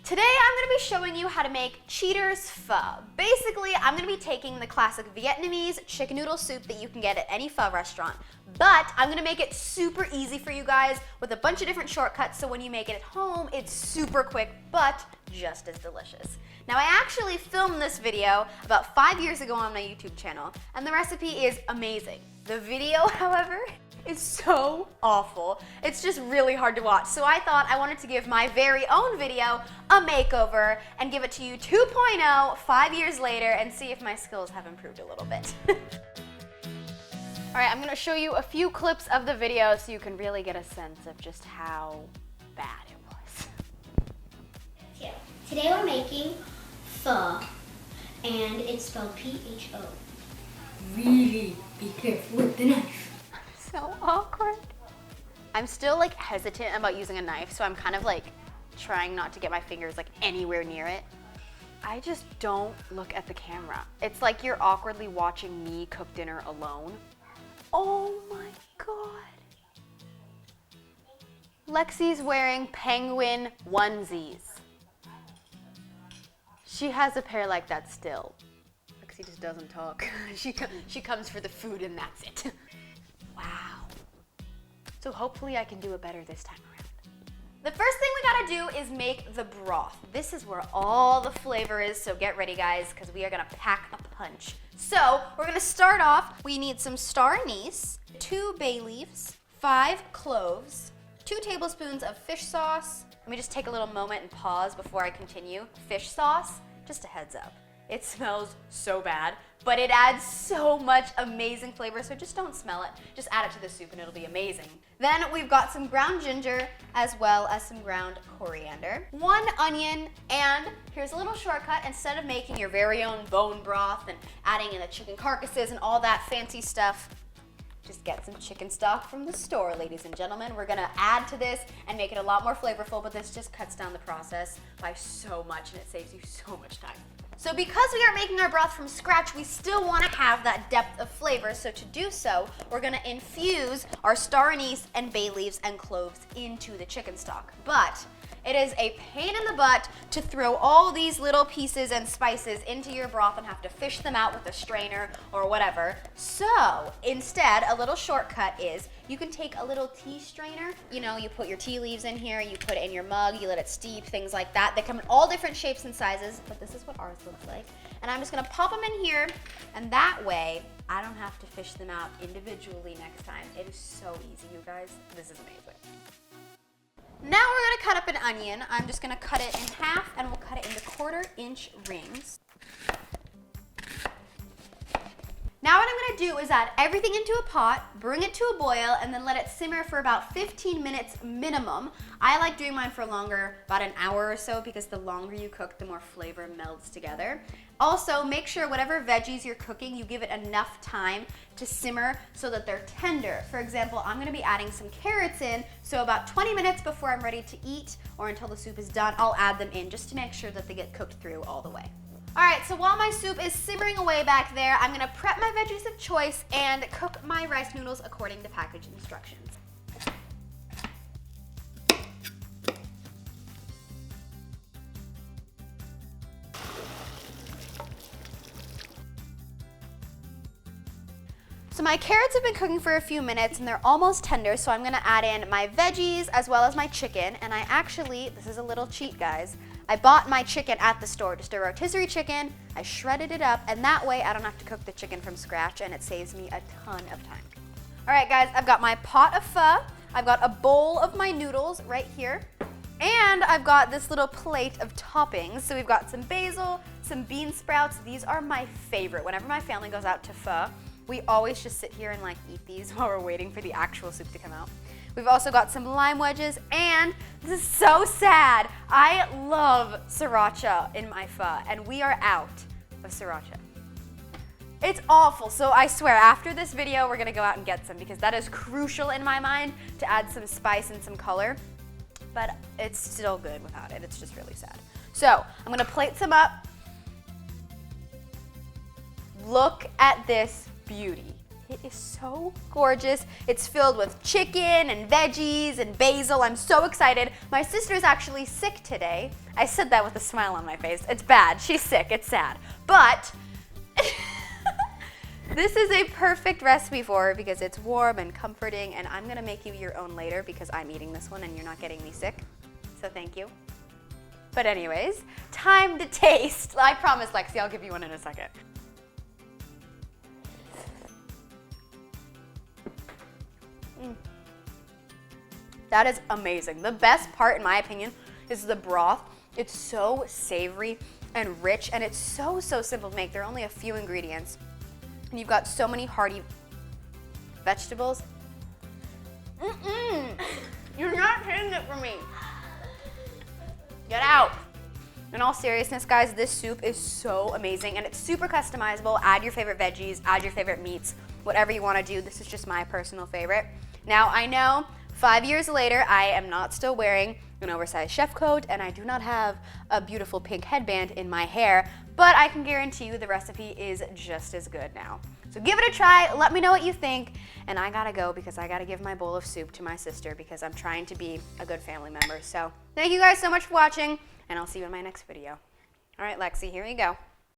Today I'm going to be showing you how to make Cheaters Pho. Basically, I'm going to be taking the classic Vietnamese chicken noodle soup that you can get at any pho restaurant, but I'm going to make it super easy for you guys with a bunch of different shortcuts so when you make it at home, it's super quick, but just as delicious. Now, I actually filmed this video about 5 years ago on my YouTube channel, and the recipe is amazing. The video, however, is so awful. It's just really hard to watch. So I thought I wanted to give my very own video a makeover and give it to you 2.0 5 years later and see if my skills have improved a little bit. All right, I'm gonna show you a few clips of the video so you can really get a sense of just how bad it was. Yeah. Today we're making pho, and it's spelled P-H-O. Really be careful with the knife. So awkward. I'm still like hesitant about using a knife, so I'm kind of like trying not to get my fingers like anywhere near it. I just don't look at the camera. It's like you're awkwardly watching me cook dinner alone. Oh my God. Lexi's wearing penguin onesies. She has a pair like that still. Lexi just doesn't talk. She comes for the food and that's it. Wow. So hopefully I can do it better this time around. The first thing we gotta do is make the broth. This is where all the flavor is, so get ready guys, because we are gonna pack a punch. So we're gonna start off, we need some star anise, 2 bay leaves, 5 cloves, 2 tablespoons of fish sauce. Let me just take a little moment and pause before I continue. Fish sauce, just a heads up. It smells so bad, but it adds so much amazing flavor, so just don't smell it. Just add it to the soup and it'll be amazing. Then we've got some ground ginger as well as some ground coriander, 1 onion, and here's a little shortcut. Instead of making your very own bone broth and adding in the chicken carcasses and all that fancy stuff, just get some chicken stock from the store, ladies and gentlemen. We're gonna add to this and make it a lot more flavorful, but this just cuts down the process by so much and it saves you so much time. So because we are making our broth from scratch, we still want to have that depth of flavor. So to do so, we're going to infuse our star anise and bay leaves and cloves into the chicken stock. But it is a pain in the butt to throw all these little pieces and spices into your broth and have to fish them out with a strainer or whatever. So instead, a little shortcut is you can take a little tea strainer. You know, you put your tea leaves in here, you put it in your mug, you let it steep, things like that. They come in all different shapes and sizes, but this is what ours looks like. And I'm just gonna pop them in here, and that way, I don't have to fish them out individually next time. It is so easy, you guys. This is amazing. Now we're gonna cut up an onion. I'm just gonna cut it in half, and we'll cut it into 1/4-inch rings. Now what I'm gonna do is add everything into a pot, bring it to a boil, and then let it simmer for about 15 minutes minimum. I like doing mine for longer, about an hour or so, because the longer you cook, the more flavor melds together. Also, make sure whatever veggies you're cooking, you give it enough time to simmer so that they're tender. For example, I'm gonna be adding some carrots in, so about 20 minutes before I'm ready to eat, or until the soup is done, I'll add them in just to make sure that they get cooked through all the way. All right, so while my soup is simmering away back there, I'm gonna prep my veggies of choice and cook my rice noodles according to package instructions. So my carrots have been cooking for a few minutes and they're almost tender, so I'm gonna add in my veggies as well as my chicken. And I actually, this is a little cheat, guys, I bought my chicken at the store, just a rotisserie chicken. I shredded it up, and that way I don't have to cook the chicken from scratch, and it saves me a ton of time. All right, guys, I've got my pot of pho. I've got a bowl of my noodles right here. And I've got this little plate of toppings. So we've got some basil, some bean sprouts. These are my favorite. Whenever my family goes out to pho, we always just sit here and like eat these while we're waiting for the actual soup to come out. We've also got some lime wedges, and this is so sad. I love sriracha in my pho, and we are out of sriracha. It's awful, so I swear after this video, we're gonna go out and get some because that is crucial in my mind to add some spice and some color, but it's still good without it. It's just really sad. So I'm gonna plate some up. Look at this beauty. It is so gorgeous. It's filled with chicken and veggies and basil. I'm so excited. My sister's actually sick today. I said that with a smile on my face. It's bad. She's sick. It's sad. But this is a perfect recipe for her because it's warm and comforting, and I'm gonna make you your own later because I'm eating this one and you're not getting me sick. So thank you. But anyways, time to taste. I promise, Lexi, I'll give you one in a second. That is amazing. The best part, in my opinion, is the broth. It's so savory and rich, and it's so simple to make. There are only a few ingredients. And you've got so many hearty vegetables. You're not hitting it for me. Get out. In all seriousness, guys, this soup is so amazing, and it's super customizable. Add your favorite veggies, add your favorite meats, whatever you want to do. This is just my personal favorite. Now, I know 5 years later, I am not still wearing an oversized chef coat, and I do not have a beautiful pink headband in my hair, but I can guarantee you the recipe is just as good now. So give it a try, let me know what you think, and I gotta go because I gotta give my bowl of soup to my sister because I'm trying to be a good family member. So thank you guys so much for watching, and I'll see you in my next video. All right, Lexi, here you go.